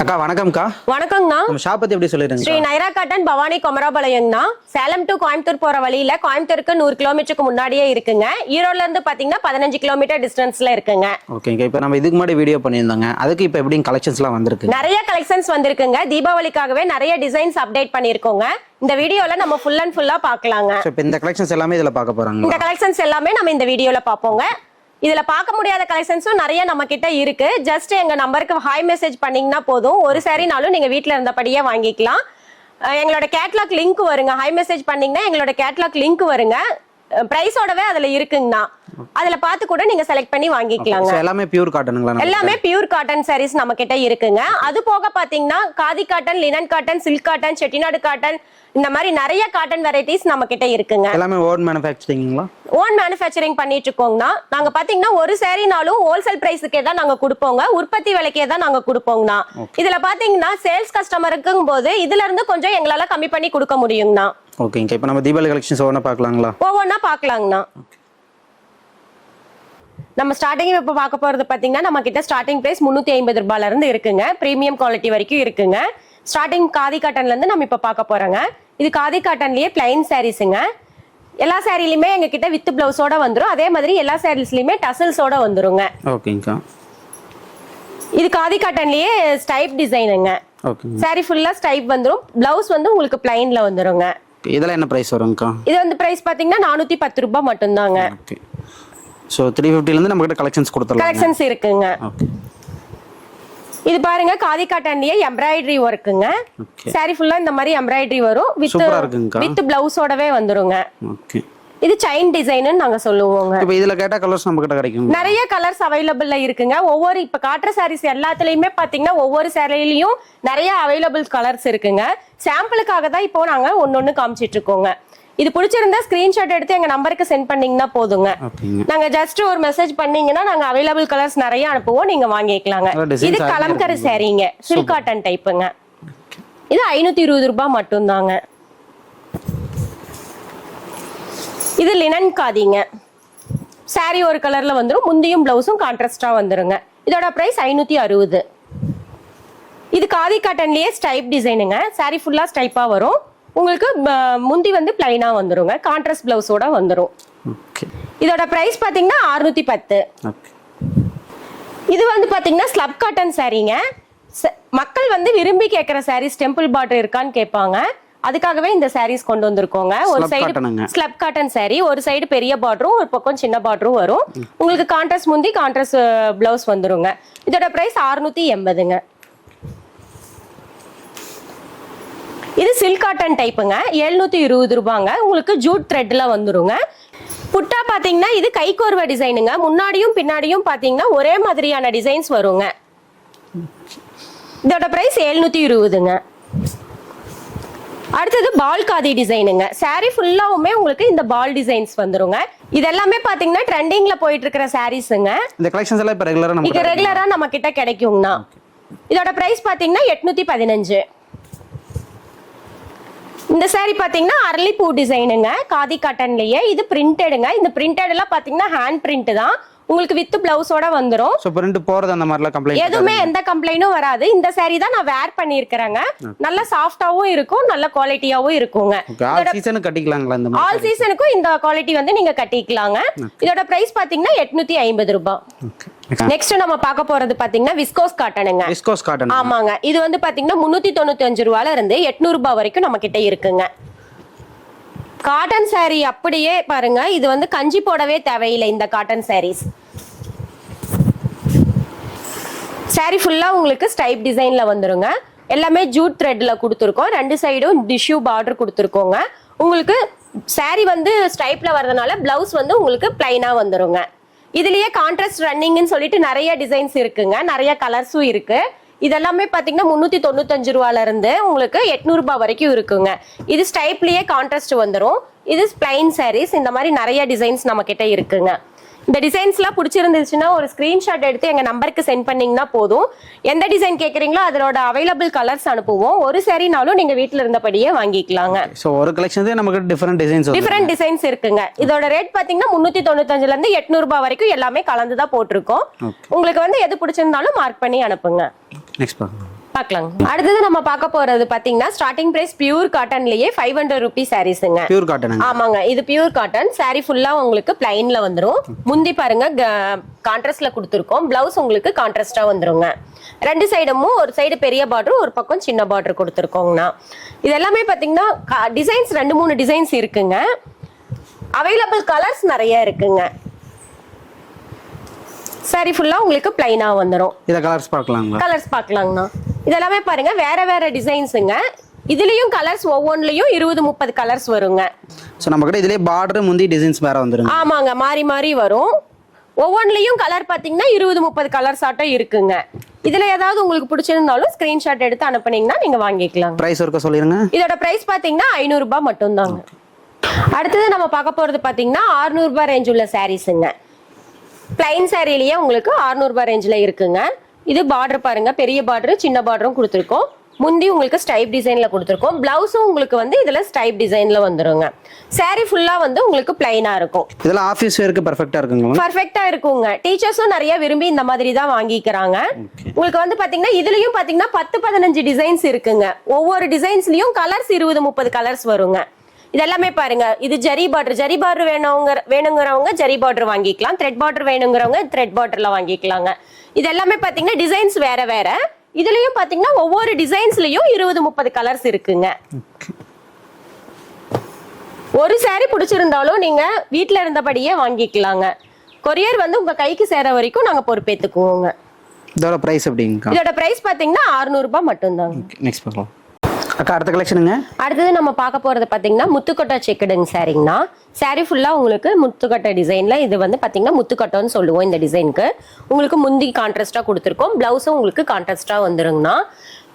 அக்கா வணக்கம்க்கா. வணக்கங்கண்ணா. நம்ம ஷாப் பத்தி எப்படி சொல்லிருங்க? ஸ்ரீ நைரா காட்டன் பவானி கொமராபாளையங்கண்ணா. சேலம் டு கோயம்புத்தூர் போற வழியில கோயம்புத்தூருக்கு 100 கிலோமீட்டருக்கு முன்னாடியே இருக்குங்க. ஈரோட்ல இருந்து பாத்தீங்கன்னா 15 கிலோமீட்டர் டிஸ்டன்ஸ்ல இருக்குங்க. ஓகேங்க. இப்போ நம்ம இதுக்கு முன்னாடி வீடியோ பண்ணியிருந்தோங்க, அதுக்கு இப்போ எப்படி கலெக்ஷன்ஸ்லாம் வந்திருக்கு? நிறைய கலெக்ஷன்ஸ் வந்திருக்குங்க. தீபாவளிக்காகவே நிறைய டிசைன்ஸ் அப்டேட் பண்ணிருக்கோங்க. இந்த வீடியோல நம்ம ஃபுல் அண்ட் ஃபுல்லா பார்க்கலாங்க. இப்போ இந்த கலெக்ஷன்ஸ் எல்லாமே இதுல பார்க்க போறாங்க. இந்த கலெக்ஷன்ஸ் எல்லாமே நம்ம இந்த வீடியோல பார்ப்போங்க. இதுல பார்க்க முடியாத கலெக்ஷன்ஸும் நிறைய நம்ம கிட்ட இருக்கு. ஜஸ்ட் எங்க நம்பருக்கு ஹாய் மெசேஜ் பண்ணீங்கன்னா போதும், ஒரு சாரினாலும் நீங்க வீட்ல இருந்தபடியே வாங்கிக்கலாம். எங்களோட கேட்லாக் லிங்க் வருங்க. ஹாய் மெசேஜ் பண்ணீங்கன்னா எங்களோட கேட்லாக் லிங்க் வருங்க. பிரைஸோடவே அதுல இருக்குங்கண்ணா. அதுல பார்த்து கூட நீங்க செலக்ட் பண்ணி வாங்கிக்கலாங்க. எல்லாமே பியூர் காட்டனுங்களா? எல்லாமே பியூர் காட்டன் சாரீஸ் நம்ம கிட்ட இருக்குங்க. அது போக பாத்தீங்கன்னா khadi cotton, linen cotton, silk cotton, Chettinad cotton, இந்த மாதிரி நிறைய காட்டன் வெரைட்டிஸ் நம்ம கிட்ட இருக்குங்க. எல்லாமே ஓன் மேனுஃபேக்சரிங்களா? ஓன் மேனுஃபேக்சரிங் பண்ணிட்டு இருக்கோங்கண்ணா. நாங்க பாத்தீங்கன்னா ஒரு சாரினாலும் ஹோல்சேல் பிரைஸுக்கே தான் நாங்க கொடுப்போங்க, உற்பத்தி விலைக்கே தான் நாங்க கொடுப்போங்கண்ணா. இதுல பாத்தீங்கன்னா சேல்ஸ் கஸ்டமருக்கும் போது இதுல இருந்து கொஞ்சம் எங்களால கம்மி பண்ணி கொடுக்க முடியுங்கண்ணா. ஓகேங்க. இப்போ நம்ம தீபாவளி கலெக்ஷன்ஸ் ஒவ்வொன்றா பார்க்கலாங்களா? ஒவ்வொன்றா பார்க்கலாங்கண்ணா. நம்ம ஸ்டார்டிங் இப்போ பார்க்க போறது பாத்தீங்கன்னா நம்ம கிட்ட ஸ்டார்டிங் பிரைஸ் 350 ரூபாயில இருந்து இருக்குங்க. பிரீமியம் குவாலிட்டி வரைக்கும் இருக்குங்க. ஸ்டார்டிங் காதி காட்டன்ல இருந்து நம்ம இப்ப பார்க்க போறோங்க. இது காதி காட்டன்லயே பிளைன் சாரீஸ்ங்க. எல்லா சாரிலயுமே எங்க கிட்ட வித் பிளவுஸோட வந்துரும். அதே மாதிரி எல்லா சாரீஸ்லயுமே டசல்ஸோட வந்துருங்க. ஓகேங்கா. இது காதி காட்டன்லயே ஸ்டைப் டிசைனுங்க. ஓகே. சாரி ஃபுல்லா ஸ்டைப் வந்துரும். பிளவுஸ் வந்து உங்களுக்கு பிளைன்ல வந்துருங்க. இதெல்லாம் என்ன பிரைஸ் வரும்க்கா? இது வந்து பிரைஸ் பாத்தீங்கன்னா 410 ரூபாய் மட்டும் தாங்க. ஓகே. சோ 350 ல இருந்து நம்ம கிட்ட கலெக்ஷன்ஸ் கொடுத்துறலாம். கலெக்ஷன்ஸ் இருக்குங்க. ஓகே. இது பாருங்க காதி காட்டன்லயே எம்ப்ராய்டரி வர்க்குங்க. சாரி ஃபுல்லா இந்த மாதிரி எம்ப்ராய்டரி வரும். வித் பிளவுஸோடவே வந்துருங்க. ஓகே. இது செயின் டிசைன்னு நாங்க சொல்லுவோங்க. இப்போ இதுல கேட்டா கலர்ஸ் நம்ம கிட்ட கிடைக்கும். நிறைய கலர்ஸ் அவைலபிள்ல இருக்குங்க. ஒவ்வொரு இப்ப காட்டுற சாரீஸ் எல்லாத்துலயுமே பாத்தீங்கன்னா ஒவ்வொரு சாரிலயும் நிறைய அவைலபிள் கலர்ஸ் இருக்குங்க. சாம்பிளுக்காக தான் இப்போ நாங்க ஒன்னொன்னு காமிச்சிட்டு இருக்கோங்க. இது பிடிச்சிருந்தா ஸ்கிரீன்ஷாட் எடுத்து எங்க நம்பருக்கு சென்ட் பண்ணீங்கன்னா போதுங்க. நாங்க ஜஸ்ட் ஒரு மெசேஜ் பண்ணீங்கன்னா நாங்க அவைலபிள் கலர்ஸ் நிறைய அனுப்புவோம், நீங்க வாங்கிக்கலாங்க. இது கலம்கரி சாரீங்க, சில்க் காட்டன் டைப்புங்க. இது 520 ரூபாய் மட்டும் தாங்க. இது லினன் காதிங்க. சாரி ஒரு கலர்ல வந்துரும், முந்தியும் பிளவுஸும் கான்ட்ராஸ்டா வந்துருங்க. இதோட பிரைஸ் 560. இது காதி காட்டன்லயே ஸ்டைப் டிசைனுங்க. சாரி ஃபுல்லா ஸ்டைப்பா வரும். உங்களுக்கு முந்தி வந்து பிளைனா வந்துருங்க. கான்ட்ராஸ்ட் பிளவுஸோட வந்துரும். இதோட பிரைஸ் பாத்தீங்கன்னா 610. இது வந்து பாத்தீங்கன்னா ஸ்லப் காட்டன் சாரீங்க. மக்கள் வந்து விரும்பி கேட்கிற சாரீஸ் டெம்பிள் பார்டர் இருக்கான்னு கேட்பாங்க. அதுக்காகவே இந்த சாரீஸ் கொண்டு வந்திருக்கோங்க. ஒரு சைடு ஸ்லப் காட்டன் சாரி, ஒரு சைடு பெரிய பார்டரும் ஒரு பக்கம் சின்ன பார்டரும் வரும். உங்களுக்கு கான்ட்ராஸ்ட் முந்தி கான்ட்ராஸ்ட் பிளவுஸ் வந்துருங்க. இதோட பிரைஸ் 680ங்க. இது சில்க் காட்டன் டைப்புங்க. 720 ரூபாங்க. உங்களுக்கு ஜூட் த்ரெட்ல வந்துருங்க. புட்டா பாத்தீங்கன்னா இது கைக்கோர்வ டிசைனுங்க. முன்னாடியும் பின்னாடியும் பாத்தீங்கன்னா ஒரே மாதிரியான டிசைன்ஸ் வருங்க. இதோட பிரைஸ் 720ங்க. அடுத்தது பால் காதி டிசைனுங்க. சாரி ஃபுல்லாவுமே உங்களுக்கு இந்த பால் டிசைன்ஸ் வந்துருங்க. இது எல்லாமே பாத்தீங்கன்னா ட்ரெண்டிங்ல போயிட்டு இருக்கிற சாரீஸ்ங்க. இந்த கலெக்ஷன்ஸ் எல்லாம் இப்ப ரெகுலரா நம்ம கிட்ட கிடைக்கும்னா. இதோட பிரைஸ் பாத்தீங்கன்னா 815. இந்த சாரி பாத்தீங்கன்னா அரளிப்பூ டிசைனுங்க. காதி காட்டன்லயே இது பிரிண்டடுங்க. இந்த பிரிண்டட் எல்லாம் பாத்தீங்கன்னா ஹேண்ட் பிரிண்ட் தான். உங்களுக்கு வித் பிளவுஸோட வந்துரும். சோ பிரிண்ட் போறது அந்த மாதிரிலாம் கம்ப்ளைண்ட் எதுவுமே எந்த கம்ப்ளைண்டும் வராது. இந்த சாரி தான் நான் வேர் பண்ணியிருக்கேங்க. நல்ல சாஃப்டாவும் இருக்கும், நல்ல குவாலிட்டியாவும் இருக்குங்க. ஆல் சீசனுக்கு கட்டிக்கலாங்களா? இந்த மாதிரி ஆல் சீசனுக்கும் இந்த குவாலிட்டி வந்து நீங்க கட்டிக்கலாங்க. இதோட பிரைஸ் பாத்தீங்கன்னா 850 ரூபாய். நெக்ஸ்ட் நம்ம பார்க்க போறது பாத்தீங்கன்னா விஸ்கோஸ் காட்டனுங்க. Viscose cotton. ஆமாங்க. இது வந்து பாத்தீங்கன்னா 395 ரூபாயில இருந்து 800 ரூபாய் வரைக்கும் நம்ம கிட்ட இருக்குங்க. காட்டன் சாரி அப்படியே பாருங்க. இது வந்து கஞ்சி போடவே தேவையில்லை இந்த காட்டன் சாரீஸ். சாரி ஃபுல்லா உங்களுக்கு ஸ்டைப் டிசைன்ல வந்துருங்க. எல்லாமே ஜூட் த்ரெட்ல கொடுத்துருக்கோம். ரெண்டு சைடும் டிஷ்யூ பார்டர் கொடுத்துருக்கோங்க. உங்களுக்கு சாரி வந்து ஸ்டைப்ல வரதுனால பிளவுஸ் வந்து உங்களுக்கு பிளைனா வந்துருங்க. இதுலயே கான்ட்ராஸ்ட் ரன்னிங்னு சொல்லிட்டு நிறைய டிசைன்ஸ் இருக்குங்க. நிறைய கலர்ஸும் இருக்கு. இதெல்லாமே பாத்தீங்கன்னா 395 ரூபாயில இருந்து உங்களுக்கு 800 ரூபாய் வரைக்கும் இருக்குங்க. இது ஸ்டைப்லயே கான்ட்ராஸ்ட் வந்துரும். இது பிளைன் சாரீஸ். இந்த மாதிரி நிறைய டிசைன்ஸ் நம்ம கிட்ட இருக்குங்க. இந்த டிசைன்ஸ்லாம் பிடிச்சிருந்துச்சுன்னா ஒரு ஸ்கிரீன்ஷாட் எடுத்து எங்க நம்பருக்கு சென்ட் பண்ணீங்கன்னா போதும். எந்த டிசைன் கேக்குறீங்களோ அதோட அவைலபிள் கலர்ஸ் அனுப்புவோம். ஒரு சாரினாலும் நீங்க வீட்ல இருந்தபடியே வாங்கிக்கலாங்க. சோ ஒரு கலெக்ஷன்ல நமக்கு டிஃபரண்ட் டிசைன்ஸ் இருக்குங்க. இதோட ரேட் பாத்தீங்கன்னா 395ல இருந்து 800 ரூபாய் வரைக்கும் எல்லாமே கலந்து தான் போட்டுருக்கோம். உங்களுக்கு வந்து எது பிடிச்சிருந்தாலும் மார்க் பண்ணி அனுப்புங்க. நெக்ஸ்ட் பார்க்கலாம். அடுத்தது நம்ம பார்க்க போறது பாத்தீங்கன்னா ஸ்டார்டிங் பிரைஸ் பியூர் காட்டன்லயே 500 ரூபீஸ் சாரீஸ்ங்க. Pure cotton. ஆமாங்க, இது பியூர் காட்டன். சாரி ஃபுல்லா உங்களுக்கு பிளைன்ல வந்துரும். முந்தி பாருங்க கான்ட்ராஸ்ட்ல கொடுத்துருக்கோம். பிளவுஸ் உங்களுக்கு கான்ட்ராஸ்டா வந்துருங்க. ரெண்டு சைடும் ஒரு சைடு பெரிய பார்டர், ஒரு பக்கம் சின்ன பார்டர் கொடுத்துருக்கோங்கண்ணா. இது எல்லாமே பாத்தீங்கன்னா டிசைன்ஸ் 2-3 டிசைன்ஸ் இருக்குங்க. அவைலபிள் கலர்ஸ் நிறைய இருக்குங்க. சாரி ஃபுல்லா உங்களுக்கு பிளைனா வந்துரும். இத கலர்ஸ் பார்க்கலாங்களா? கலர்ஸ் பார்க்கலாங்கண்ணா. இதெல்லாமே பாருங்க வேற வேற டிசைன்ஸுங்க. இதுலயும் கலர்ஸ் ஒவ்வொன்றுலயும் 20-30 கலர்ஸ் வருங்க. சோ நம்ம கிட்ட இதுலயே பார்டர் முந்தி டிசைன்ஸ் வேற வந்துருங்க. ஆமாங்க, மாறி மாறி வரும். ஒவ்வொன்றுலயும் கலர் பாத்தீங்கன்னா 20-30 கலர்ஸ் ஆட்டம் இருக்குங்க. இதுல ஏதாவது உங்களுக்கு பிடிச்சிருந்தாலும் ஸ்கிரீன்ஷாட் எடுத்து அனுப்புனீங்கன்னா நீங்க வாங்கிக்கலாம். பிரைஸ் ஒருக்க சொல்லிருங்க. இதோட பிரைஸ் பாத்தீங்கன்னா 500 ரூபாய் மட்டும் தாங்க. அடுத்தது நம்ம பார்க்க போறது பாத்தீங்கன்னா 600 ரூபாய் ரேஞ்ச் உள்ள சாரீஸுங்க. பிளைன் சாரிலேயே உங்களுக்கு 600 ரூபாய் ரேஞ்சில் இருக்குங்க. இது பார்டர் பாருங்க, பெரிய பார்டர் சின்ன பார்டரும் கொடுத்துருக்கோம். முந்தி உங்களுக்கு ஸ்டைப் டிசைன்ல கொடுத்துருக்கோம். பிளவுஸும் உங்களுக்கு வந்து இதுல ஸ்டைப் டிசைன்ல வந்துருங்க. சாரி ஃபுல்லா வந்து உங்களுக்கு பிளைனா இருக்கும். இதெல்லாம் ஆபீஸ் வேருக்கு பெர்ஃபெக்ட்டா இருக்குங்க. பெர்ஃபெக்ட்டா இருக்குங்க. டீச்சர்ஸும் நிறைய விரும்பி இந்த மாதிரி தான் வாங்கிக்கிறாங்க. உங்களுக்கு வந்து பாத்தீங்கன்னா இதுலயும் பாத்தீங்கன்னா 10-15 டிசைன்ஸ் இருக்குங்க. ஒவ்வொரு டிசைன்ஸ்லயும் கலர்ஸ் 20-30 கலர்ஸ் வருங்க. இதெல்லாமே பாருங்க, இது ஜரி பார்டர் வேணுங்கிறவங்க ஜரி பார்டர் வாங்கிக்கலாம். த்ரெட் பார்டர் வேணுங்கிறவங்க த்ரெட் பார்டர்ல வாங்கிக்கலாங்க. இது எல்லாமே பாத்தீங்கன்னா டிசைன்ஸ் வேற வேற. இதுலயும் பாத்தீங்கன்னா ஒவ்வொரு டிசைன்ஸ்லயும் 20-30 கலர்ஸ் இருக்குங்க. ஒரு சாரி பிடிச்சிருந்தாலும் நீங்க வீட்ல இருந்தபடியே வாங்கிக்கலாங்க. கொரியர் வந்து உங்க கைக்கு சேர வரைக்கும் நாங்க பொறுப்பேத்துக்குவோங்க. இதோட பிரைஸ் எப்படிங்க? இதோட பிரைஸ் பாத்தீங்கன்னா 600 ரூபாய் மட்டும் தாங்க. நெக்ஸ்ட் பார்க்கலாம். அக்கா அடுத்த கலெக்ஷனுங்க. அடுத்தது நம்ம பார்க்க போறது பாத்தீங்கன்னா முத்துக்கொட்டை செக்குடுங்க சாரிங்கண்ணா. சாரி ஃபுல்லா உங்களுக்கு முத்துக்கொட்டை டிசைன்ல. இது வந்து பாத்தீங்கன்னா முத்துக்கொட்டைன்னு சொல்லுவோம் இந்த டிசைனுக்கு. உங்களுக்கு முந்தி கான்ட்ராஸ்டா கொடுத்துருக்கோம். பிளவுஸும் உங்களுக்கு கான்ட்ராஸ்டா வந்துருங்கண்ணா.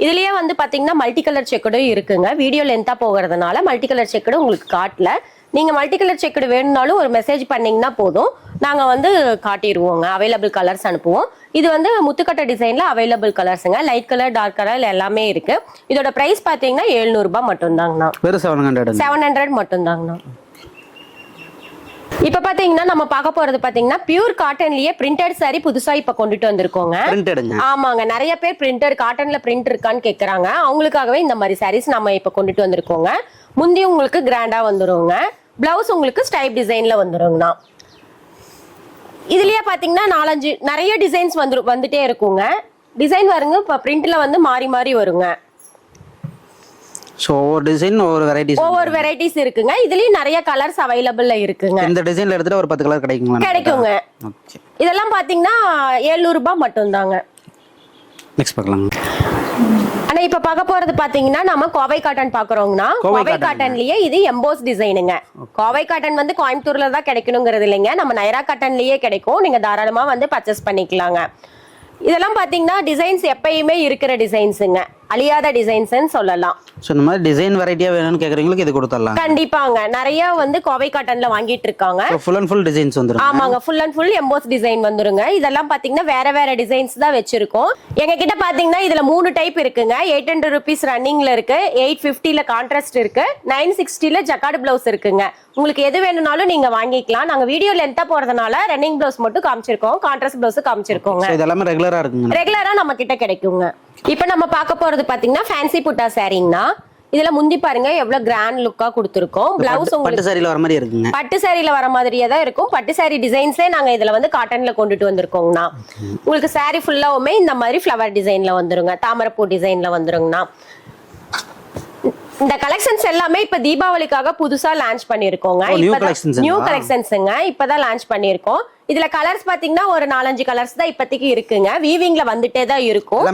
இதுலயே வந்து பாத்தீங்கன்னா மல்டி கலர் செக்குடும் இருக்குங்க. வீடியோ லென்த்தா போகிறதுனால மல்டி கலர் செக்குடு உங்களுக்கு காட்டல. நீங்க மல்டி கலர் செக்குடு வேணும்னாலும் ஒரு மெசேஜ் பண்ணீங்கன்னா போதும், நாங்க வந்து காட்டிடுவோங்க. அவைலபிள் கலர்ஸ் அனுப்புவோம். இது வந்து முத்துக்கட்டை டிசைன்ல அவைலபிள் கலர்ஸுங்க. லைட் கலர், டார்க் கலர் எல்லாமே இருக்கு. இதோட பிரைஸ் பாத்தீங்கன்னா 700 ரூபாய் மட்டும் தாங்கண்ணா. 700 மட்டும் தாங்கண்ணா. இப்ப பாத்தீங்கன்னா நம்ம பார்க்க போறது பாத்தீங்கன்னா பியூர் காட்டன்லயே பிரிண்டட் சாரி புதுசா இப்ப கொண்டுட்டு வந்திருக்கோங்க. ஆமாங்க, நிறைய பேர் பிரிண்டட் காட்டன்ல பிரிண்ட் இருக்கான்னு கேக்குறாங்க. அவங்களுக்காகவே இந்த மாதிரி சாரீஸ் நம்ம இப்ப கொண்டுட்டு வந்திருக்கோங்க. முந்தி உங்களுக்கு கிராண்டா வந்துருங்க. பிளவுஸ் உங்களுக்கு ஸ்டைப் டிசைன்ல வந்துருங்கண்ணா. இதுலயே பாத்தீங்கன்னா 4-5 நிறைய டிசைன்ஸ் வந்துட்டே இருக்குங்க. டிசைன் வருங்க இப்ப பிரிண்ட்ல வந்து மாறி மாறி வருங்க. சோ ஒவ்வொரு டிசைன் ஒவ்வொரு வெரைட்டிஸ் இருக்குங்க. இதுலயும் நிறைய கலர்ஸ் அவைலபிள்ல இருக்குங்க. இந்த டிசைன்ல எடுத்துட்டு ஒரு 10 கலர் கிடைக்குங்க. ஓகே, இதெல்லாம் பாத்தீங்கன்னா 700 ரூபாய் மட்டும் தாங்க. நெக்ஸ்ட் பார்க்கலாம். ஆனா இப்ப பார்க்க போறது பாத்தீங்கன்னா நம்ம கோவை காட்டன் பாக்குறோம்னா, கோவை காட்டன்லயே இது எம்போஸ் டிசைனுங்க. கோவை காட்டன் வந்து கோயம்புத்தூர்ல தான் கிடைக்கணுங்கிறது இல்லைங்க. நம்ம நைரா காட்டன்லயே கிடைக்கும். நீங்க தாராளமா வந்து பர்ச்சேஸ் பண்ணிக்கலாங்க. இதெல்லாம் பாத்தீங்கன்னா டிசைன்ஸ் எப்பயுமே இருக்கிற டிசைன்ஸுங்க. அழியாத டிசைன்ஸ்னு சொல்லலாம். சோ இந்த மாதிரி டிசைன் வெரைட்டியா வேணும்னு கேக்குறவங்களுக்கு இது கொடுத்துடலாம். கண்டிப்பாங்க, நிறைய வந்து கோவை காட்டன்ல வாங்கிட்டு இருக்காங்க. ஃபுல் அண்ட் ஃபுல் டிசைன்ஸ் வந்துரும். ஆமாங்க, full and full EMBOSS design வந்துருங்க. இதெல்லாம் பாத்தீங்கன்னா வேற வேற டிசைன்ஸ் தான் வச்சிருக்கோம். எங்க கிட்ட பாத்தீங்கன்னா இதுல 3 டைப் இருக்குங்க. 800 ரூபீஸ் ரன்னிங்ல இருக்கு, 850ல கான்ட்ராஸ்ட் இருக்கு, 960ல ஜக்கார்டு பிளவுஸ் இருக்குங்க. உங்களுக்கு எது வேணும்னாலும் நீங்க வாங்கிக்கலாம். நாங்க வீடியோ லென்த்தா போறதுனால ரன்னிங் பிளவுஸ் மட்டும் காமிச்சிருக்கோம், கான்ட்ராஸ்ட் பிளவுஸ் காமிச்சிருக்கோங்க. இதெல்லாம் ரெகுலரா இருக்குங்க. ரெகுலரா நம்ம கிட்ட கிடைக்குங்க. இப்போ நம்ம பார்க்க போறது பாத்தீங்கன்னா ஃபேன்சி புட்டா சாரிங்கனா. இதுல முந்தி பாருங்க எவ்வளவு கிராண்ட் லுக்கா கொடுத்திருக்கோம். பிளவுஸ் உங்களுக்கு பட்டு சாரில வர மாதிரி இருக்குங்க. பட்டு சாரில வர மாதிரியே தான் இருக்கும். பட்டு சாரி டிசைன்ஸே நாங்க இதுல வந்து காட்டன்ல கொண்டுட்டு வந்திருக்கோங்கண்ணா. உங்களுக்கு சாரி ஃபுல்லாவுமே இந்த மாதிரி ஃப்ளவர் டிசைன்ல வந்துருங்க, தாமரைப்பூ டிசைன்ல வந்துருங்கண்ணா. இந்த கலெக்ஷன்ஸ் எல்லாமே இப்ப தீபாவளிக்காக புதுசா லான்ச் பண்ணிருக்கோங்க. நியூ கலெக்ஷன்ஸ்ங்க, இப்பதான் லான்ச் பண்ணிருக்கோம். இதுல கலர்ஸ் பாத்தீங்கன்னா ஒரு 4-5 கலர்ஸ் தான் இப்போதைக்கு இருக்குங்க. வீவிங்ல வந்துட்டே தான் இருக்கும்.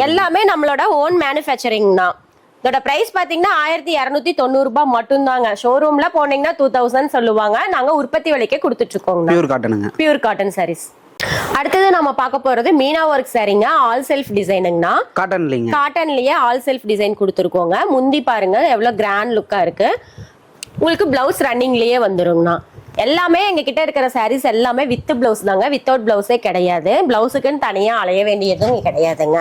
எல்லாமே நம்மளோட ஓன் மேனுஃபேக்சரிங் தான். இதோட பிரைஸ் பாத்தீங்கன்னா 1290 ரூபாய் மட்டும் தாங்க. ஷோரூம்ல போனீங்கன்னா 2000 சொல்லுவாங்க. நாங்க உற்பத்தி விலைக்கே கொடுத்துட்டு இருக்கோம். Pure cotton saris. அடுத்தது நம்ம பார்க்க போறது மீனா ஒர்க் சாரிங்க. ஆல் செல்ஃப் டிசைனுங்கண்ணா. காட்டன்லயே ஆல் செல்ஃப் டிசைன் கொடுத்துருக்கோங்க. முந்தி பாருங்க எவ்வளவு கிராண்ட் லுக்கா இருக்கு. உங்களுக்கு பிளவுஸ் ரன்னிங்லயே வந்துருங்கண்ணா. எல்லாமே எங்க கிட்ட இருக்கிற சாரீஸ் எல்லாமே வித் பிளவுஸ் தாங்க, வித்தவுட் பிளவுஸே கிடையாது. பிளவுஸுக்குன்னு தனியா அலைய வேண்டியதும் கிடையாதுங்க.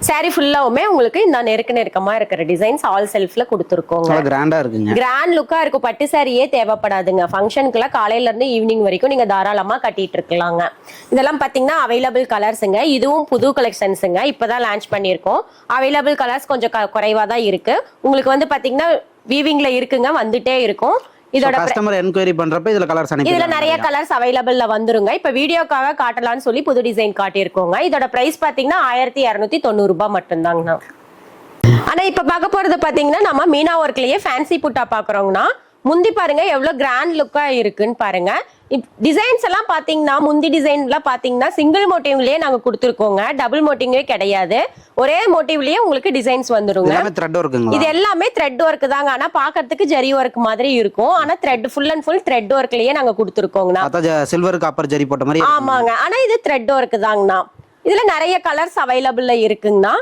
சாரி ஃபுல்லாவுமே உங்களுக்கு இந்த நெருக்கமா இருக்கிற டிசைன்ஸ் ஆல் செல்ஃப்ல கொடுத்துருக்கோங்க. கிராண்டா இருக்குங்க, கிராண்ட் லுக்கா இருக்கும். பட்டு சாரியே தேவைப்படாதுங்க. ஃபங்க்ஷனுக்குலாம் காலையில இருந்து ஈவினிங் வரைக்கும் நீங்க தாராளமா கட்டிட்டு இருக்கலாங்க. இதெல்லாம் பாத்தீங்கன்னா அவைலபிள் கலர்ஸுங்க. இதுவும் புது கலெக்ஷன்ஸுங்க, இப்பதான் லான்ச் பண்ணியிருக்கோம். அவைலபிள் கலர்ஸ் கொஞ்சம் குறைவா தான் இருக்கு. உங்களுக்கு வந்து பாத்தீங்கன்னா வீவிங்ல இருக்குங்க, வந்துட்டே இருக்கும். இதோட கஸ்டமர் என்கொயரி பண்றப்ப இதுல கலர்ஸ் அனுப்பி இதுல நிறைய கலர்ஸ் அவைலபிள்ல வந்துருங்க. இப்ப வீடியோக்காக காட்டலாம்னு சொல்லி புது டிசைன் காட்டியிருக்கோங்க. இதோட பிரைஸ் பாத்தீங்கன்னா 1290 ரூபாய் மட்டும்தாங்கண்ணா. ஆனா இப்ப பார்க்க போறது பாத்தீங்கன்னா நம்ம மீனா ஒர்க்லயே ஃபேன்சி புட்டா பாக்குறோம்னா, முந்தி பாருங்க எவ்வளவு கிராண்ட் லுக்கா இருக்குன்னு பாருங்க. டிசைன்ஸ் எல்லாம் பாத்தீங்கன்னா முந்தி டிசைன்ல பாத்தீங்கன்னா சிங்கிள் மோட்டிவ்லயே நாங்க கொடுத்துருக்கோங்க, டபுள் மோட்டிவே கிடையாது. ஒரே மோட்டிவ்லயே உங்களுக்கு டிசைன்ஸ் வந்துருங்க. இது எல்லாமே த்ரெட் ஒர்க் தாங்க. ஆனா பாக்கிறதுக்கு ஜரி ஒர்க் மாதிரி இருக்கும். ஆனா thread full and full thread ஒர்க்லயே நாங்க கொடுத்துருக்கோங்கண்ணா. சில்வர் காப்பர் ஜரி போட்ட மாதிரி. ஆமாங்க, ஆனா இது த்ரெட் ஒர்க் தாங்கண்ணா. இதுல நிறைய கலர்ஸ் அவைலபிள்ல இருக்குங்கண்ணா.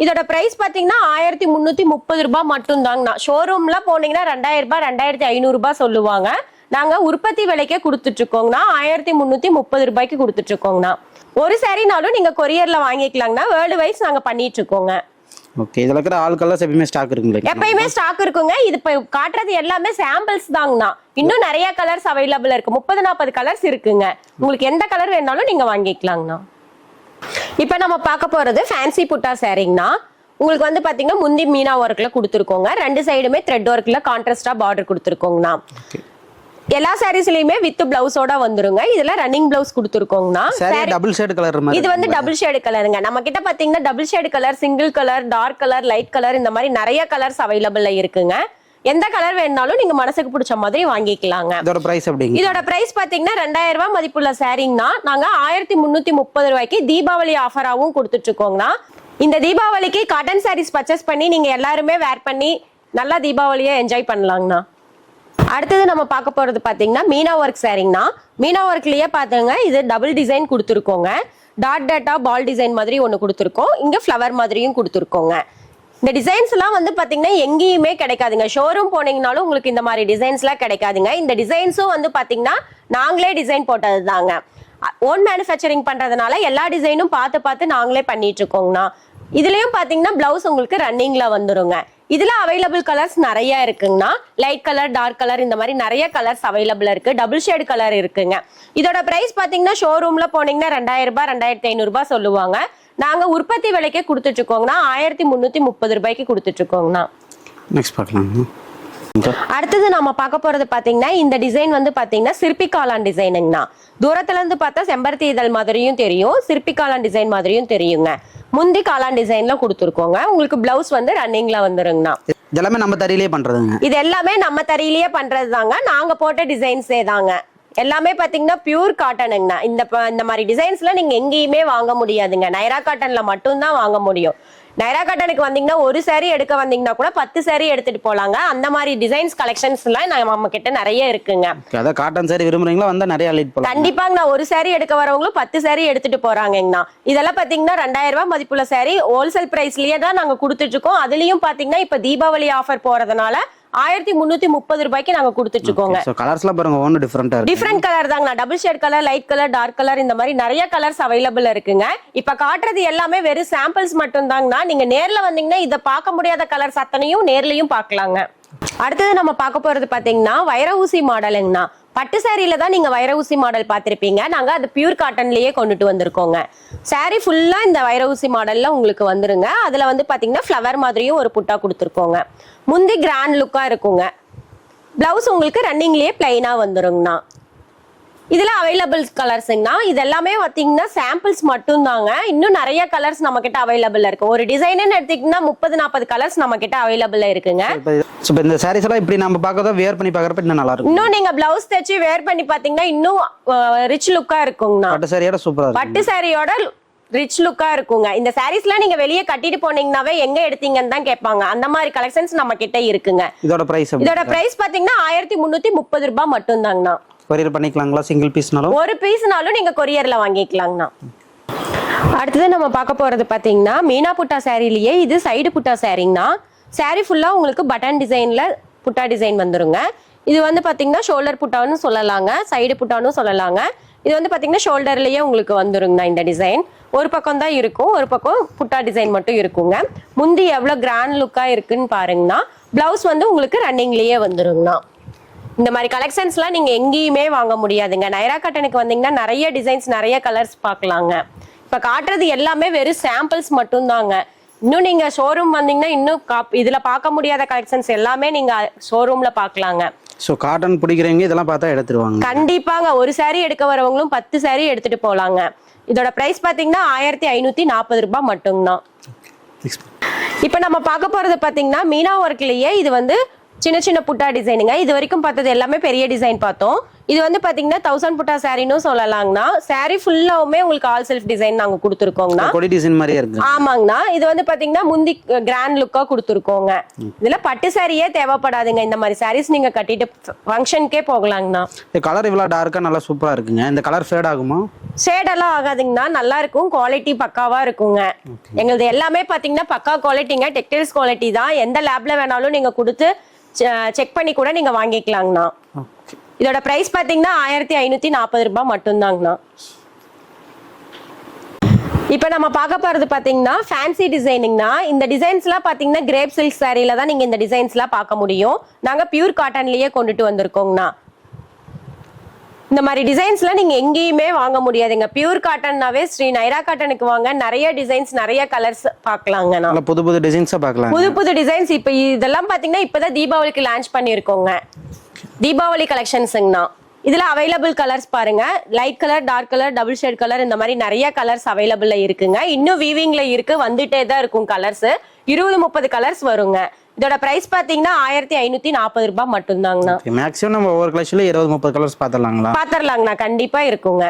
இதோட பிரைஸ் பாத்தீங்கன்னா 1330 ரூபாய் மட்டும் தாங்கண்ணா. ஷோரூம்ல போனீங்கன்னா 2000 ரூபாய் 2500 ரூபாய் சொல்லுவாங்க. நாங்க உற்பத்தி விலைக்கே கொடுத்துட்டு இருக்கோங்கண்ணா. 1330 ரூபாய்க்கு கொடுத்துட்டு இருக்கோங்கண்ணா. ஒரு சாரினாலும் நீங்க கொரியர்ல வாங்கிக்கலாங்கண்ணா. வேர்ல்டு வைஸ் நாங்க பண்ணிட்டு இருக்கோங்க. ஓகே, இதுல இருக்கிற ஆல் கலர்ஸ் எப்பவுமே ஸ்டாக் இருக்குங்களா? எப்பயுமே ஸ்டாக் இருக்குங்க. இது இப்ப காட்டுறது எல்லாமே சாம்பிள்ஸ் தாங்கண்ணா. இன்னும் நிறைய கலர்ஸ் அவைலபிள் இருக்கு. 30-40 கலர்ஸ் இருக்குங்க. உங்களுக்கு எந்த கலர் வேணாலும் நீங்க வாங்கிக்கலாங்கண்ணா. இப்ப நம்ம பார்க்க போறது ஃபேன்சி புட்டா சாரிங்கண்ணா. உங்களுக்கு வந்து பாத்தீங்கன்னா முந்தி மீனா ஒர்க்ல கொடுத்துருக்கோங்க. ரெண்டு சைடுமே த்ரெட் ஒர்க்ல கான்ட்ராஸ்டா பார்டர் கொடுத்துருக்கோங்கண்ணா. எல்லா சாரீஸ்லயுமே வித் பிளவுஸோட வந்துருங்க. இதுல ரன்னிங் பிளவுஸ் கொடுத்துருக்கோங்கண்ணா. டபுள் ஷேட் கலர் மாதிரி. இது வந்து டபுள் ஷேட் கலருங்க. நம்ம கிட்ட பாத்தீங்கன்னா double shade colour, single colour, dark colour, light colour, இந்த மாதிரி நிறைய கலர்ஸ் அவைலபிள்ல இருக்குங்க. எந்த கலர் வேணாலும் நீங்க மனசுக்கு பிடிச்ச மாதிரி வாங்கிக்கலாங்க. இதோட பிரைஸ் எப்படிங்க? இதோட பிரைஸ் பாத்தீங்கன்னா 2000 ரூபாய் மதிப்புள்ள சாரீங்கன்னா நாங்க 1330 ரூபாய்க்கு தீபாவளி ஆஃபராவும் கொடுத்துட்டு இருக்கோங்கண்ணா. இந்த தீபாவளிக்கு காட்டன் சாரீஸ் பர்ச்சேஸ் பண்ணி நீங்க எல்லாருமே வேர் பண்ணி நல்லா தீபாவளியை என்ஜாய் பண்ணலாங்கண்ணா. அடுத்தது நம்ம பார்க்க போறது பாத்தீங்கன்னா மீனா ஒர்க் சாரீங்கண்ணா. மீனா ஒர்க்லயே பாத்துங்க, இது டபுள் டிசைன் கொடுத்துருக்கோங்க. டாட் டாட்டா பால் டிசைன் மாதிரி ஒண்ணு கொடுத்துருக்கோம். இங்க ஃபிளவர் மாதிரியும் கொடுத்துருக்கோங்க. இந்த டிசைன்ஸ் எல்லாம் வந்து பாத்தீங்கன்னா எங்கேயுமே கிடைக்காதுங்க. ஷோரூம் போனீங்கனாலும் உங்களுக்கு இந்த மாதிரி டிசைன்ஸ் எல்லாம் கிடைக்காதுங்க. இந்த டிசைன்ஸும் வந்து பாத்தீங்கன்னா நாங்களே டிசைன் போட்டது தாங்க. ஓன் மேனுஃபேக்சரிங் பண்றதுனால எல்லா டிசைனும் பார்த்து நாங்களே பண்ணிட்டு இருக்கோங்கண்ணா. இதுலயும் பாத்தீங்கன்னா பிளவுஸ் உங்களுக்கு ரன்னிங்ல வந்துருங்க. இதுல அவைலபிள் கலர்ஸ் நிறைய இருக்குங்கண்ணா. லைட் கலர், டார்க் கலர், இந்த மாதிரி நிறைய கலர்ஸ் அவைலபிள் இருக்கு. டபுள் ஷேட் கலர் இருக்குங்க. இதோட பிரைஸ் பாத்தீங்கன்னா ஷோரூம்ல போனீங்கன்னா 2000 ரூபாய் 2500 ரூபாய் சொல்லுவாங்க. நாங்க உற்பத்தி விலைக்கே கொடுத்துட்டு இருக்கோங்கண்ணா. 1330 ரூபாய்க்கு கொடுத்துட்டு இருக்கோங்கண்ணா. நெக்ஸ்ட் பார்க்கலாம். அடுத்தது நம்ம பார்க்க போறது பாத்தீங்கன்னா இந்த டிசைன் வந்து பாத்தீங்கன்னா சிற்பி காளான் டிசைனுங்கண்ணா. தூரத்துல இருந்து பார்த்தா செம்பருத்தி இதழ் மாதிரியும் தெரியும், சிற்பி காளான் டிசைன் மாதிரியும் தெரியுங்க. முந்தி காளான் டிசைன்ல கொடுத்துருக்கோங்க. உங்களுக்கு பிளவுஸ் வந்து ரன்னிங்ல வந்துருங்கண்ணா. இதெல்லாமே நம்ம தறியிலேயே பண்றதுங்க. இது எல்லாமே நம்ம தறியிலேயே பண்றது தாங்க. நாங்க போட்ட டிசைன்ஸே தாங்க. எல்லாமே பாத்தீங்கன்னா பியூர் காட்டனுங்கண்ணா. இந்த மாதிரி டிசைன்ஸ்ல நீங்க எங்கேயுமே வாங்க முடியாதுங்க. நைரா காட்டன்ல மட்டும் தான் வாங்க முடியும். நைரா காட்டனுக்கு வந்தீங்கன்னா ஒரு சாரி எடுக்க வந்தீங்கன்னா கூட 10 சாரி எடுத்துட்டு போலாங்க. அந்த மாதிரி டிசைன்ஸ் கலெக்ஷன்ஸ் எல்லாம் நம்ம கிட்ட நிறைய இருக்குங்க. அத காட்டன் சாரி விரும்புறீங்களா வந்தா நிறைய லீட் பண்ணலாம். கண்டிப்பாங்க. ஒரு சாரி எடுக்க வரவங்களும் 10 சாரி எடுத்துட்டு போறாங்கங்கண்ணா. இதெல்லாம் பாத்தீங்கன்னா 2000 ரூபாய் மதிப்புள்ள சாரி ஹோல்சேல் பிரைஸ்லயே தான் நாங்க கொடுத்துட்டு இருக்கோம். அதுலயும் பாத்தீங்கன்னா இப்ப தீபாவளி ஆஃபர் போறதுனால 1330 ரூபாய்க்கு நாங்க கொடுத்துட்டு இருக்கோங்க. கலர்ஸ்லாம் பாருங்க, ஒன்னு டிஃபரெண்ட் கலர் தாங்க. Double shade colour, light colour, dark colour, இந்த மாதிரி நிறைய கலர்ஸ் அவைலபிள் இருக்குங்க. இப்ப காட்டுறது எல்லாமே வெறும் சாம்பிள்ஸ் மட்டும் தாங்கண்ணா. நீங்க நேர்ல வந்தீங்கன்னா இத பார்க்க முடியாத கலர்ஸ் அத்தனையும் நேர்லயும் பார்க்கலாங்க. அடுத்தது நம்ம பார்க்க போறது பாத்தீங்கன்னா வைர ஊசி மாடலுங்கண்ணா. பட்டு சாரியில தான் நீங்க வைர ஊசி மாடல் பார்த்திருப்பீங்க. நாங்க அது பியூர் காட்டன்லயே கொண்டுட்டு வந்திருக்கோங்க. சாரி ஃபுல்லா இந்த வைர ஊசி மாடல்ல உங்களுக்கு வந்துருங்க. அதுல வந்து பாத்தீங்கன்னா ஃபிளவர் மாதிரியும் ஒரு புட்டா கொடுத்துருக்கோங்க. முந்தி கிராண்ட் லுக்கா இருக்குங்க. பிளவுஸ் உங்களுக்கு ரன்னிங்லயே பிளைனா வந்துருங்கண்ணா. இதுல அவைலபிள் கலர்ஸ்ங்கண்ணா. இது எல்லாமே பாத்தீங்கன்னா சாம்பிள்ஸ் மட்டும் தாங்க. இன்னும் நிறைய கலர்ஸ் நம்ம கிட்ட அவைலபிள் இருக்கு. ஒரு டிசைன் எடுத்தீங்கன்னா 30-40 கலர்ஸ் நம்ம கிட்ட அவைலபிள் இருக்குங்க. இந்த சாரீஸ் எல்லாம் இப்படி நம்ம பார்க்கறத வேர் பண்ணி பார்க்கறப்ப இன்னும் நல்லா இருக்கும். இன்னும் நீங்க பிளவுஸ் தைச்சு வேர் பண்ணி பாத்தீங்கன்னா இன்னும் ரிச் லுக்கா இருக்குங்கண்ணா. பட்டு சாரியோட சூப்பரா இருக்கும். பட்டு சாரியோட ரிச் லுக்கா இருக்குங்க. இந்த சாரீஸ்லாம் நீங்க வெளியே கட்டிட்டு போனீங்கன்னாவே எங்க எடுத்தீங்கன்னு தான் கேட்பாங்க. அந்த மாதிரி கலெக்ஷன்ஸ் நம்ம கிட்ட இருக்குங்க. இதோட பிரைஸ் பாத்தீங்கன்னா 1330 ரூபாய் மட்டும் தாங்கண்ணா. கொரியர் பண்ணிக்கலாங்களா? சிங்கிள் பீஸ்னாலும் ஒரு பீஸ்னாலும் நீங்க கொரியர்ல வாங்கிக்கலாங்கண்ணா. அடுத்தது நம்ம பார்க்க போறது பாத்தீங்கன்னா மீனா புட்டா சாரிலேயே இது சைடு புட்டா சாரிங்கண்ணா. சாரி ஃபுல்லா உங்களுக்கு பட்டன் டிசைன்ல புட்டா டிசைன் வந்துருங்க. இது வந்து பாத்தீங்கன்னா ஷோல்டர் புட்டான்னு சொல்லலாங்க, சைடு புட்டான்னு சொல்லலாங்க. இது வந்து பாத்தீங்கன்னா ஷோல்டர்லயே உங்களுக்கு வந்துருங்கண்ணா இந்த டிசைன். ஒரு பக்கம் தான் இருக்கும், ஒரு பக்கம் புட்டா டிசைன் மட்டும் இருக்குங்க. முந்தி எவ்வளவு கிராண்ட் லுக்கா இருக்குன்னு பாருங்கண்ணா. பிளவுஸ் வந்து உங்களுக்கு ரன்னிங்லயே வந்துருங்கண்ணா. இந்த மாதிரி கலெக்ஷன்ஸ்லாம் நீங்க எங்கேயுமே வாங்க முடியாதுங்க. நைரா காட்டனுக்கு வந்தீங்கன்னா நிறைய டிசைன்ஸ், நிறைய கலர்ஸ் பார்க்கலாங்க. இப்ப காட்டுறது எல்லாமே வெறும் சாம்பிள்ஸ் மட்டும் தாங்க. இன்னும் நீங்க ஷோரூம் வந்தீங்கன்னா இன்னும் இதுல பார்க்க முடியாத கலெக்ஷன்ஸ் எல்லாமே நீங்க ஷோரூம்ல பார்க்கலாங்க. ஸோ காட்டன் பிடிக்கிறவங்க இதெல்லாம் பார்த்தா எடுத்துருவாங்க. கண்டிப்பாங்க. ஒரு saree எடுக்க வரவங்களும் 10 saree எடுத்துட்டு போலாங்க. இதோட பிரைஸ் பாத்தீங்கன்னா 1540 ரூபாய் மட்டும்தான். இப்ப நம்ம பார்க்க போறது பாத்தீங்கன்னா மீனா ஒர்க்லயே இது வந்து சின்ன சின்ன புட்டா டிசைனுங்க. இது வரைக்கும் பார்த்தது எல்லாமே பெரிய டிசைன் பார்த்தோம். இது வந்து பாத்தீங்கன்னா 1000 புட்டா சாரின்னு சொல்லலாங்கண்ணா. சாரி ஃபுல்லாவுமே உங்களுக்கு ஆல் செல்ஃப் டிசைன் நாங்க கொடுத்துருக்கோங்கண்ணா. கொடி டிசைன் மாதிரியே இருக்கு. ஆமாங்கண்ணா. இது வந்து பாத்தீங்கன்னா முந்தி கிராண்ட் லுக்கா கொடுத்துருக்கோங்க. இதுல பட்டு சாரியே தேவைப்படாதுங்க. இந்த மாதிரி சாரீஸ் நீங்க கட்டிட்டு ஃபங்க்ஷனுக்கே போகலாங்கண்ணா. இந்த கலர் இவ்வளவு டார்க்கா நல்லா சூப்பரா இருக்குங்க. இந்த கலர் ஃபேட் ஆகுமா? ஷேட் எல்லாம் ஆகாதுங்கண்ணா. நல்லா இருக்கும், குவாலிட்டி பக்காவா இருக்குங்க. எங்களது எல்லாமே பாத்தீங்கன்னா பக்கா குவாலிட்டிங்க, டெக்டைல்ஸ் குவாலிட்டி தான். எந்த லேப்ல வேணாலும் நீங்க கொடுத்து செக் பண்ணி கூட நீங்க வாங்கிக்கலாங்கண்ணா. இதோட பிரைஸ் பாத்தீங்கன்னா 1540 ரூபாய் மட்டும்தாங்கண்ணா. இப்ப நம்ம பார்க்க போறது பாத்தீங்கன்னா ஃபேன்சி டிசைனிங்னா. இந்த டிசைன்ஸ்லாம் பாத்தீங்கன்னா கிரேப் சில்க் சாரியில தான் நீங்க இந்த டிசைன்ஸ்லாம் பார்க்க முடியும். நாங்க பியூர் காட்டன்லயே கொண்டுட்டு வந்திருக்கோங்கண்ணா. இந்த மாதிரி டிசைன்ஸ்லாம் நீங்க எங்கேயுமே வாங்க முடியாதுங்க. பியூர் காட்டன்னாவே ஸ்ரீ நைரா காட்டனுக்கு வாங்க. நிறைய டிசைன்ஸ், நிறைய கலர்ஸ் பார்க்கலாங்கண்ணா. புது புது டிசைன்ஸா பார்க்கலாம். புது புது டிசைன்ஸ். இப்ப இதெல்லாம் பாத்தீங்கன்னா இப்பதான் தீபாவளிக்கு லான்ச் பண்ணிருக்கோங்க. தீபாவளி கலெக்ஷன்ஸ்ங்கண்ணா. இதுல அவைலபிள் கலர்ஸ் பாருங்க. Light colour, dark colour, double shade colour, இந்த மாதிரி நிறைய கலர்ஸ் அவைலபிள்ல இருக்குங்க. இன்னும் வீவிங்ல இருக்கு, வந்துட்டே தான் இருக்கும் கலர்ஸ். 20-30 கலர்ஸ் வருங்க. இதோட பிரைஸ் பாத்தீங்கன்னா 1540 ரூபாய் மட்டும்தாங்கண்ணா. மேக்ஸிமம் நம்ம ஒவ்வொரு கலெக்ஷன்ல 20-30 கலர்ஸ் பாத்தரலாங்களா? கண்டிப்பா இருக்குங்க.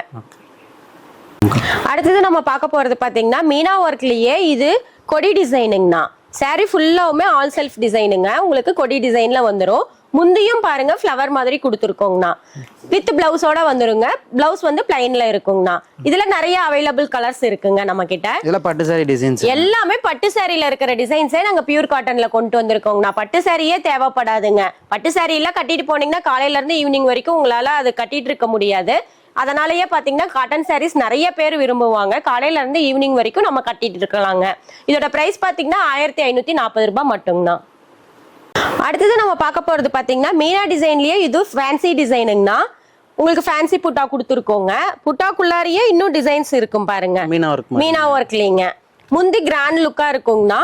அடுத்தது நம்ம பார்க்க போறது பாத்தீங்கன்னா மீனா ஒர்க்லயே இது கொடி டிசைனுங்கண்ணா. சாரி ஃபுல்லாவுமே ஆல் செல்ஃப் டிசைனுங்க. உங்களுக்கு கொடி டிசைன்ல வந்துரும். முந்தியும் பாருங்க ஃப்ளவர் மாதிரி கொடுத்துருக்கோங்கண்ணா. வித் பிளவுஸோட வந்துருங்க. பிளவுஸ் வந்து பிளைன்ல இருக்குங்கண்ணா. இதுல நிறைய அவைலபிள் கலர்ஸ் இருக்குங்க நம்ம கிட்ட. இதெல்லாம் பட்டு சாரி டிசைன்ஸ். எல்லாமே பட்டு சாரியில இருக்கிற டிசைன்ஸே நாங்க பியூர் காட்டன்ல கொண்டு வந்திருக்கோங்கண்ணா. பட்டு சாரியே தேவைப்படாதுங்க. பட்டு சாரி எல்லாம் கட்டிட்டு போனீங்கன்னா காலையில இருந்து ஈவினிங் வரைக்கும் உங்களால அது கட்டிட்டு இருக்க முடியாது. அதனாலயே பாத்தீங்கன்னா காட்டன் சாரீஸ் நிறைய பேர் விரும்புவாங்க. காலையில இருந்து ஈவினிங் வரைக்கும் நம்ம கட்டிட்டு இருக்கலாங்க. இதோட பிரைஸ் பாத்தீங்கன்னா 1540 ரூபாய் மட்டும்தான். அடுத்தது நம்ம பார்க்க போறது பாத்தீங்கன்னா மீனா டிசைன்லயே இது ஃபேன்சி டிசைனுங்கண்ணா. உங்களுக்கு ஃபேன்சி புட்டா கொடுத்துருக்கோங்க. புட்டாக்குள்ளாரியே இன்னும் டிசைன்ஸ் இருக்கும் பாருங்க. மீனா ஒர்க்லீங்க. முந்தி கிராண்ட் லுக்கா இருக்குங்கண்ணா.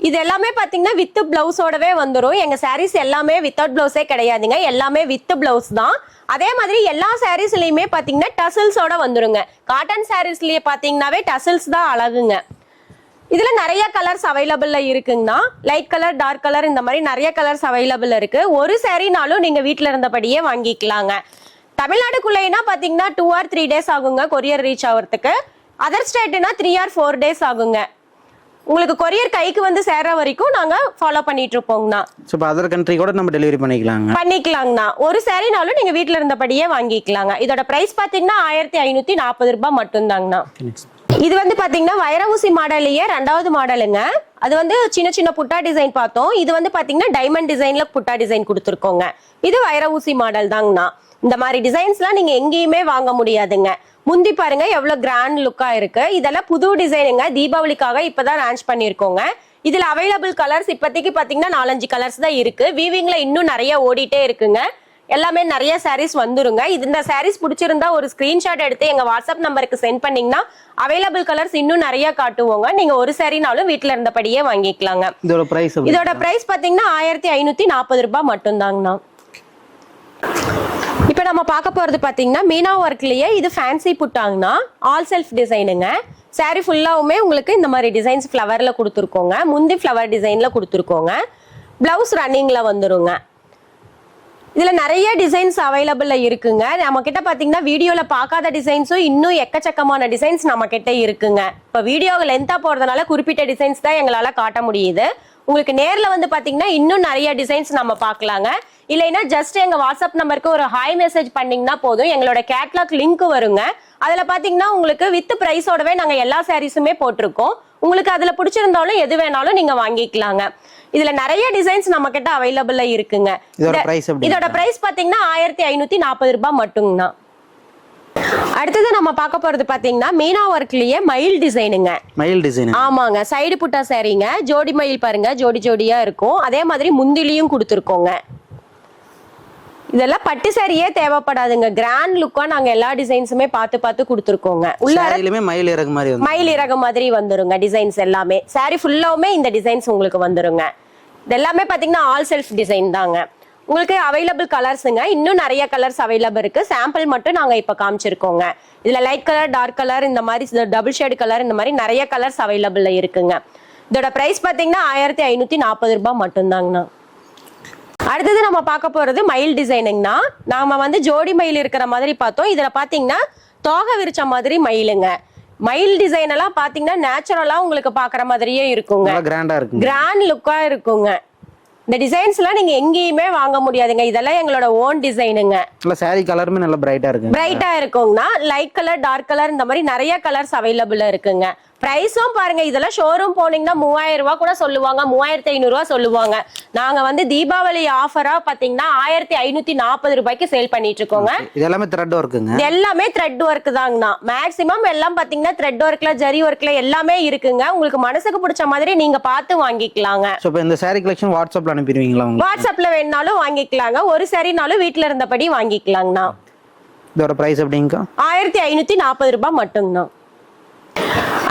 இது எல்லாமே பாத்தீங்கன்னா வித் பிளவுஸோடவே வந்துடும். எங்க சாரீஸ் எல்லாமே வித்தவுட் பிளவுஸே கிடையாதுங்க. எல்லாமே வித் பிளவுஸ் தான். அதே மாதிரி எல்லா சாரீஸ்லயுமே பாத்தீங்கன்னா டசல்ஸோட வந்துருங்க. காட்டன் சாரீஸ்லயே பாத்தீங்கன்னாவே டசல்ஸ் தான் அழகுங்க. இதுல நிறைய கலர்ஸ் அவைலபிள்ல இருக்குங்கண்ணா. லைட் கலர், டார்க் கலர், இந்த மாதிரி நிறைய கலர்ஸ் அவைலபிள் இருக்கு. ஒரு சாரினாலும் நீங்க வீட்டுல இருந்தபடியே வாங்கிக்கலாங்க. தமிழ்நாடுக்குள்ளேனா பாத்தீங்கன்னா 2 or 3 days ஆகுங்க கொரியர் ரீச் ஆகிறதுக்கு. அதர் ஸ்டேட்னா 3 or 4 days ஆகுங்க. உங்களுக்கு கொரியர் கைக்கு வந்து சேர்ற வரைக்கும் நாங்க ஃபாலோ பண்ணிட்டு இருப்போங்கண்ணா. சோ அதர் கண்ட்ரி கூட நம்ம டெலிவரி பண்ணிக்கலாங்கண்ணா. ஒரு சாரினாலும் நீங்க வீட்டுல இருந்தபடியே வாங்கிக்கலாங்க. இதோட பிரைஸ் பாத்தீங்கன்னா 1540 ரூபாய் மட்டும்தாங்கண்ணா. இது வந்து பாத்தீங்கன்னா வைர ஊசி மாடல்லயே 2வது மாடலுங்க. அது வந்து சின்ன சின்ன புட்டா டிசைன் பார்த்தோம். இது வந்து பாத்தீங்கன்னா டைமண்ட் டிசைன்ல புட்டா டிசைன் கொடுத்துருக்கோங்க. இது வைர ஊசி மாடல் தாங்கண்ணா. இந்த மாதிரி டிசைன்ஸ்லாம் நீங்க எங்கேயுமே வாங்க முடியாதுங்க. முந்தி பாருங்க எவ்வளவு கிராண்ட் லுக்கா இருக்கு. இதெல்லாம் புது டிசைனுங்க. தீபாவளிக்காக இப்பதான் லான்ச் பண்ணிருக்கோங்க. இதுல அவைலபிள் கலர்ஸ் இப்போதைக்கு பாத்தீங்கன்னா 4-5 கலர்ஸ் தான் இருக்கு. வீவிங்ல இன்னும் நிறைய ஓடிட்டே இருக்குங்க. எல்லாமே நிறைய சாரீஸ் வந்துருங்க. இந்த சாரீஸ் பிடிச்சிருந்தா ஒரு ஸ்கிரீன்ஷாட் எடுத்து எங்க வாட்ஸ்அப் நம்பருக்கு சென்ட் பண்ணீங்கன்னா அவைலபிள் கலர்ஸ் இன்னும் நிறைய காட்டுவோங்க. நீங்க ஒரு சாரினாலும் வீட்டுல இருந்தபடியே வாங்கிக்கலாங்க. இதோட பிரைஸ் பாத்தீங்கன்னா 1540 ரூபாய் மட்டும்தாங்கண்ணா. இப்ப நம்ம பார்க்க போறது பாத்தீங்கன்னா மீனா ஒர்க்லயே இது ஃபேன்சி புட்டாங்கண்ணா. ஆல் செல்ஃப் டிசைனுங்க. சாரி ஃபுல்லாவுமே உங்களுக்கு இந்த மாதிரி டிசைன்ஸ் ஃப்ளவர்ல கொடுத்துருக்கோங்க. முந்தி ஃப்ளவர் டிசைன்ல கொடுத்துருக்கோங்க. பிளவுஸ் ரன்னிங்ல வந்துருங்க. இதுல நிறைய டிசைன்ஸ் அவைலபிள்ல இருக்குங்க. நம்ம கிட்ட பாத்தீங்கன்னா வீடியோல பார்க்காத டிசைன்ஸும் இன்னும் எக்கச்சக்கமான டிசைன்ஸ் நம்ம கிட்ட இருக்குங்க. இப்ப வீடியோ லென்த்தா போறதுனால குறிப்பிட்ட டிசைன்ஸ் தான் எங்களால காட்ட முடியுது. உங்களுக்கு நேர்ல வந்து பாத்தீங்கன்னா இன்னும் நிறைய டிசைன்ஸ் நம்ம பார்க்கலாங்க. இல்லைன்னா ஜஸ்ட் எங்க வாட்ஸ்அப் நம்பருக்கு ஒரு ஹாய் மெசேஜ் பண்ணீங்கன்னா போதும். எங்களோட கேட்லாக் லிங்க் வருங்க. அதுல பாத்தீங்கன்னா உங்களுக்கு வித் பிரைஸோடவே நாங்க எல்லா சாரீஸுமே போட்டிருக்கோம். உங்களுக்கு அதுல பிடிச்சிருந்தாலும் எது வேணாலும் நீங்க வாங்கிக்கலாங்க. இதுல நிறைய டிசைன்ஸ் நம்ம கிட்ட அவைலபிளா இருக்குங்க. இதோட பிரைஸ் பாத்தீங்கன்னா 1540 ரூபாய் மட்டும்னா. அடுத்தது நம்ம பார்க்க போறது பாத்தீங்கன்னா மீனா ஒர்க்லயே மயில் டிசைனுங்க. மயில் டிசைன் ஆமாங்க, சைடு புட்டா சாரீங்க. ஜோடி மயில் பாருங்க, ஜோடி ஜோடியா இருக்கும். அதே மாதிரி முந்திலியும் கொடுத்துருக்கோங்க. இதெல்லாம் பட்டு சாரியே தேவைப்படாதுங்க, கிராண்ட் லுக்கா நாங்க எல்லா டிசைன்ஸுமே பார்த்து கொடுத்துருக்கோங்க. உள்ளாரமே மயில் இறகு மாதிரி மயில் இறகு மாதிரி வந்துருங்க டிசைன்ஸ் எல்லாமே. சாரி ஃபுல்லாவுமே இந்த டிசைன்ஸ் உங்களுக்கு வந்துருங்க. இது எல்லாமே பாத்தீங்கன்னா ஆல் செல்ஃப் டிசைன் தாங்க. உங்களுக்கு அவைலபிள் கலர்ஸுங்க, இன்னும் நிறைய கலர்ஸ் அவைலபிள் இருக்கு. சாம்பிள் மட்டும் நாங்க இப்ப காமிச்சிருக்கோங்க. இதுல லைட் கலர், டார்க் கலர், இந்த மாதிரி டபுள் ஷேட் கலர், இந்த மாதிரி நிறைய கலர்ஸ் அவைலபிள் இருக்குங்க. இதோட பிரைஸ் பாத்தீங்கன்னா 1540 ரூபாய் மட்டும்தாங்கண்ணா. அடுத்தது நம்ம பார்க்க போறது மயில் டிசைனுங்கண்ணா. நாம வந்து ஜோடி மயில் இருக்கிற மாதிரி பார்த்தோம். இதுல பாத்தீங்கன்னா தோகை விரிச்ச மாதிரி மயிலுங்க. மயில் டிசைன் எல்லாம் பாத்தீங்கன்னா நேச்சுரலா உங்களுக்கு பாக்குற மாதிரியே இருக்குங்க, கிராண்ட் லுக்கா இருக்குங்க. இந்த டிசைன்ஸ் எல்லாம் நீங்க எங்கேயுமே வாங்க முடியாதுங்க. இதெல்லாம் எங்களோட ஓன் டிசைனுங்க. சாரி கலருமே நல்லா பிரைட்டா இருக்கு. பிரைட்டா இருக்குங்கண்ணா. லைட் கலர், டார்க் கலர், இந்த மாதிரி நிறைய கலர்ஸ் அவைலபிளா இருக்குங்க. பிரைஸும் பாருங்க, இதெல்லாம் ஷோரூம் போனீங்கன்னா 3000 ரூபாய் கூட சொல்லுவாங்க, 3500 ரூபாய் சொல்லுவாங்க. நாங்க வந்து தீபாவளி ஆஃபரா பாத்தீங்கன்னா 1540 ரூபாய்க்கு சேல் பண்ணிட்டு இருக்கோங்க. இது எல்லாமே த்ரெட் ஒர்க்குங்க. எல்லாமே த்ரெட் ஒர்க் தாங்கண்ணா. மேக்ஸிமம் எல்லாம் பாத்தீங்கன்னா த்ரெட் ஒர்க்ல, ஜரி ஒர்க்ல எல்லாமே இருக்குங்க. உங்களுக்கு மனசுக்கு பிடிச்ச மாதிரி நீங்க பார்த்து வாங்கிக்கலாங்க. சோ இப்போ இந்த saree collection வாட்ஸ்அப்ல அனுப்பிடுவீங்களா? வாட்ஸ்அப்ல வேணாலும் வாங்கிக்கலாங்க. ஒரு சாரினாலும் வீட்ல இருந்தபடி வாங்கிக்கலாங்கண்ணா. இதோட பிரைஸ் எப்படிங்க? 1540 ரூபாய் மட்டும்தான்.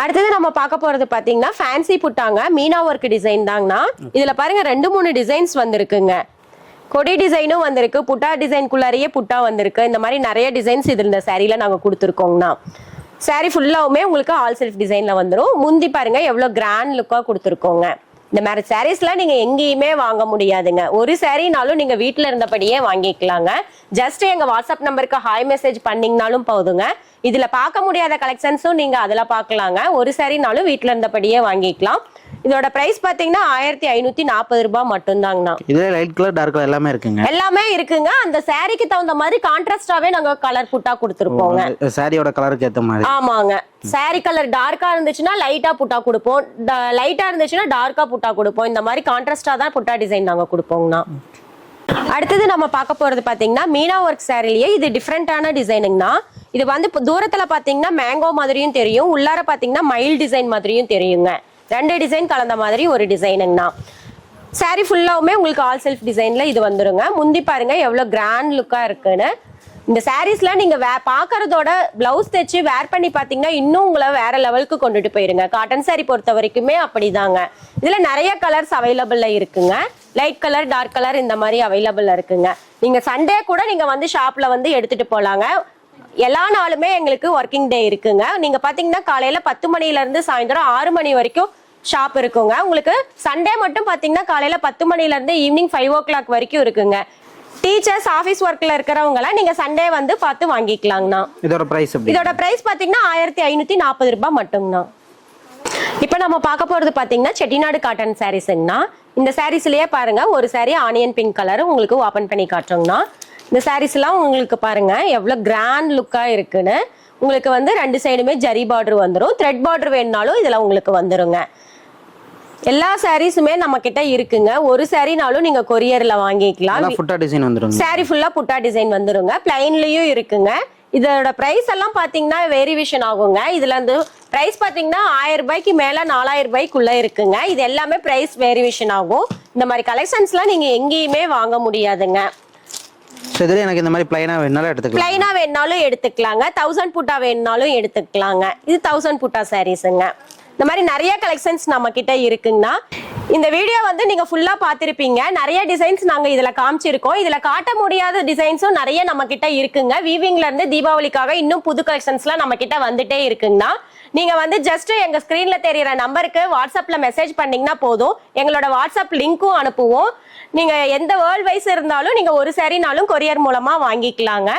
அடுத்தது நம்ம பார்க்க போறது பாத்தீங்கன்னா ஃபேன்சி புட்டாங்க, மீனா ஒர்க் டிசைன் தாங்கண்ணா. இதுல பாருங்க 2-3 டிசைன்ஸ் வந்திருக்குங்க. கொடி டிசைனும் வந்திருக்கு, புட்டா டிசைனுக்குள்ளாரியே புட்டா வந்திருக்கு. இந்த மாதிரி நிறைய டிசைன்ஸ் இது இந்த சாரீல நாங்க கொடுத்துருக்கோங்கண்ணா. சாரி ஃபுல்லாவுமே உங்களுக்கு ஆல் செல்ஃப் டிசைன்ல வந்துடும். முந்தி பாருங்க எவ்வளவு கிராண்ட் லுக்கா கொடுத்துருக்கோங்க. இந்த மாதிரி சாரீஸ்லாம் நீங்க எங்கேயுமே வாங்க முடியாதுங்க. ஒரு சாரினாலும் நீங்க வீட்டுல இருந்தபடியே வாங்கிக்கலாங்க. ஜஸ்ட் எங்க வாட்ஸ்அப் நம்பருக்கு ஹாய் மெசேஜ் பண்ணீங்கனாலும் போதுங்க. இதுல பார்க்க முடியாத கலெக்ஷன்ஸும் நீங்க அதுல பாக்கலாங்க. ஒரு சாரினாலும் வீட்டுல இருந்தபடியே வாங்கிக்கலாம். இதோட பிரைஸ் பாத்தீங்கன்னா 1540 ரூபாய் மட்டும்தாங்கண்ணா. இதுல லைட் கலர், டார்க் கலர் எல்லாமே இருக்குங்க. எல்லாமே இருக்குங்க. அந்த சாரிக்கு தகுந்த மாதிரி கான்ட்ராஸ்டாவே நாங்க கலர் புட்டா கொடுத்துருப்போங்க. சாரியோட கலருக்கு ஏத்த மாதிரி. ஆமாங்க, சாரி கலர் டார்க்கா இருந்துச்சுன்னா லைட்டா புட்டா கொடுப்போம், லைட்டா இருந்துச்சுன்னா டார்க்கா புட்டா கொடுப்போம். இந்த மாதிரி கான்ட்ராஸ்டா தான் புட்டா டிசைன் நாங்க கொடுப்போங்கண்ணா. அடுத்தது நம்ம பார்க்க போறது பாத்தீங்கன்னா மீனா ஒர்க் சாரிலேயே இது டிஃப்ரெண்டான டிசைனுங்கண்ணா. இது வந்து தூரத்துல பாத்தீங்கன்னா மேங்கோ மாதிரியும் தெரியும், உள்ளார பாத்தீங்கன்னா மயில் டிசைன் மாதிரியும் தெரியுங்க. 2 டிசைன் கலந்த மாதிரி ஒரு டிசைனுங்கண்ணா. சாரி ஃபுல்லாவுமே உங்களுக்கு ஆல் செல்ஃப் டிசைன்ல இது வந்துருங்க. முந்தி பாருங்க எவ்வளவு கிராண்ட் லுக்கா இருக்குன்னு. இந்த சாரீஸ்ல நீங்க பாக்குறதோட பிளவுஸ் தைச்சு வேர் பண்ணி பாத்தீங்கன்னா இன்னும் உங்களை வேற லெவலுக்கு கொண்டுட்டு போயிருங்க. காட்டன் சாரி பொறுத்த வரைக்குமே அப்படிதாங்க. இதுல நிறைய கலர்ஸ் அவைலபிள்ல இருக்குங்க. லைட் கலர், டார்க் கலர், இந்த மாதிரி அவைலபிள்ல இருக்குங்க. நீங்க சண்டே கூட நீங்க வந்து ஷாப்ல வந்து எடுத்துட்டு போலாங்க. எல்லா நாளுமே எங்களுக்கு ஒர்க்கிங் டே இருக்குங்க. நீங்க பாத்தீங்கன்னா காலையில 10 மணில இருந்து சாயந்தரம் 6 மணி வரைக்கும் ஷாப் இருக்குங்க. உங்களுக்கு சண்டே மட்டும் பாத்தீங்கன்னா காலையில 10 மணில இருந்து ஈவினிங் 5 o'clock வரைக்கும் இருக்குங்க. டீச்சர்ஸ், ஆபீஸ் ஒர்க்ல இருக்கிறவங்க எல்லாம் நீங்க சண்டே வந்து பார்த்து வாங்கிக்கலாங்கண்ணா. இதோட பிரைஸ் பாத்தீங்கன்னா 1540 ரூபாய் மட்டும்தான். இப்ப நம்ம பார்க்க போறது பாத்தீங்கன்னா செட்டிநாடு காட்டன் சாரீஸ்ங்கண்ணா. இந்த சாரீஸ்லயே பாருங்க ஒரு சாரி ஆனியன் பிங்க் கலர் உங்களுக்கு ஓபன் பண்ணி காட்டுறோங்கண்ணா. இந்த சாரீஸ் எல்லாம் உங்களுக்கு பாருங்க எவ்வளவு கிராண்ட் லுக்கா இருக்குன்னு. உங்களுக்கு வந்து 2 சைடுமே ஜரி பார்டர் வந்துடும். த்ரெட் பார்டர் வேணும்னாலும் இதுல உங்களுக்கு வந்துருங்க. எல்லா சாரீஸுமே நம்ம கிட்ட இருக்குங்க. ஒரு சாரினாலும் நீங்க கொரியர்ல வாங்கிக்கலாம். சாரி ஃபுல்லா புட்டா டிசைன் வந்துருங்க. பிளைன்லயும் இருக்குங்க. இதோட பிரைஸ் எல்லாம் பாத்தீங்கன்னா வேரியேஷன் ஆகுங்க. இதுல இருந்து பிரைஸ் பாத்தீங்கன்னா 1000 ரூபாய்க்கு மேல 4000 ரூபாய்க்குள்ள இருக்குங்க. இது எல்லாமே பிரைஸ் வேரியேஷன் ஆகும். இந்த மாதிரி கலெக்ஷன்ஸ்லாம் நீங்க எங்கேயுமே வாங்க முடியாதுங்க. எனக்கு இந்த மாதிரி பிளைனா வேணாலும் எடுத்துக்கலாங்க. 1000 புட்டா வேணாலும் எடுத்துக்கலாங்க. இது 1000 புட்டா சாரீஸ்ங்க. இந்த மாதிரி நிறைய கலெக்ஷன்ஸ் நம்ம கிட்ட இருக்குங்கண்ணா. இந்த வீடியோ வந்து நீங்க ஃபுல்லா பாத்திருப்பீங்க. நிறைய டிசைன்ஸ் நாங்க இதுல காமிச்சிருக்கோம். இதுல காட்ட முடியாத டிசைன்ஸும் நிறைய நம்ம கிட்ட இருக்குங்க. வீவிங்ல இருந்து தீபாவளிக்காக இன்னும் புது கலெக்ஷன்ஸ்லாம் நம்ம கிட்ட வந்துட்டே இருக்குங்கண்ணா. நீங்க வந்து ஜஸ்ட் எங்க ஸ்கிரீன்ல தெரியற நம்பருக்கு வாட்ஸ்அப்ல மெசேஜ் பண்ணீங்கன்னா போதும். எங்களோட வாட்ஸ்அப் லிங்க்கும் அனுப்புவோம். நீங்க எந்த வேர்ல்ட் வைஸ் இருந்தாலும் நீங்க ஒரு சாரினாலும் கொரியர் மூலமா வாங்கிக்கலாங்க.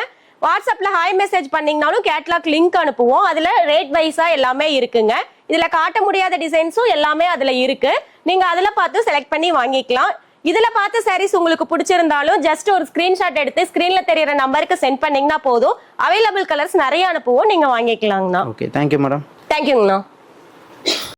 வாட்ஸ்அப்ல ஹாய் மெசேஜ் பண்ணீங்கனாலும் கேட்லாக் லிங்க் அனுப்புவோம். அதுல ரேட் வைஸா எல்லாமே இருக்குங்க. இதுல காட்ட முடியாத டிசைன்ஸும் எல்லாமே அதுல இருக்கு. நீங்க அதுல பார்த்து செலக்ட் பண்ணி வாங்கிக்கலாம். இதுல பார்த்த சாரீஸ் உங்களுக்கு பிடிச்சிருந்தாலும் ஜஸ்ட் ஒரு ஸ்கிரீன்ஷாட் எடுத்து ஸ்கிரீன்ல தெரியற நம்பருக்கு சென்ட் பண்ணீங்கன்னா போதும். அவைலபிள் கலர்ஸ் நிறைய அனுப்புவோம். நீங்க வாங்கிக்கலாங்கண்ணா. Okay, thank you madam. தேங்க்யூங்கண்ணா.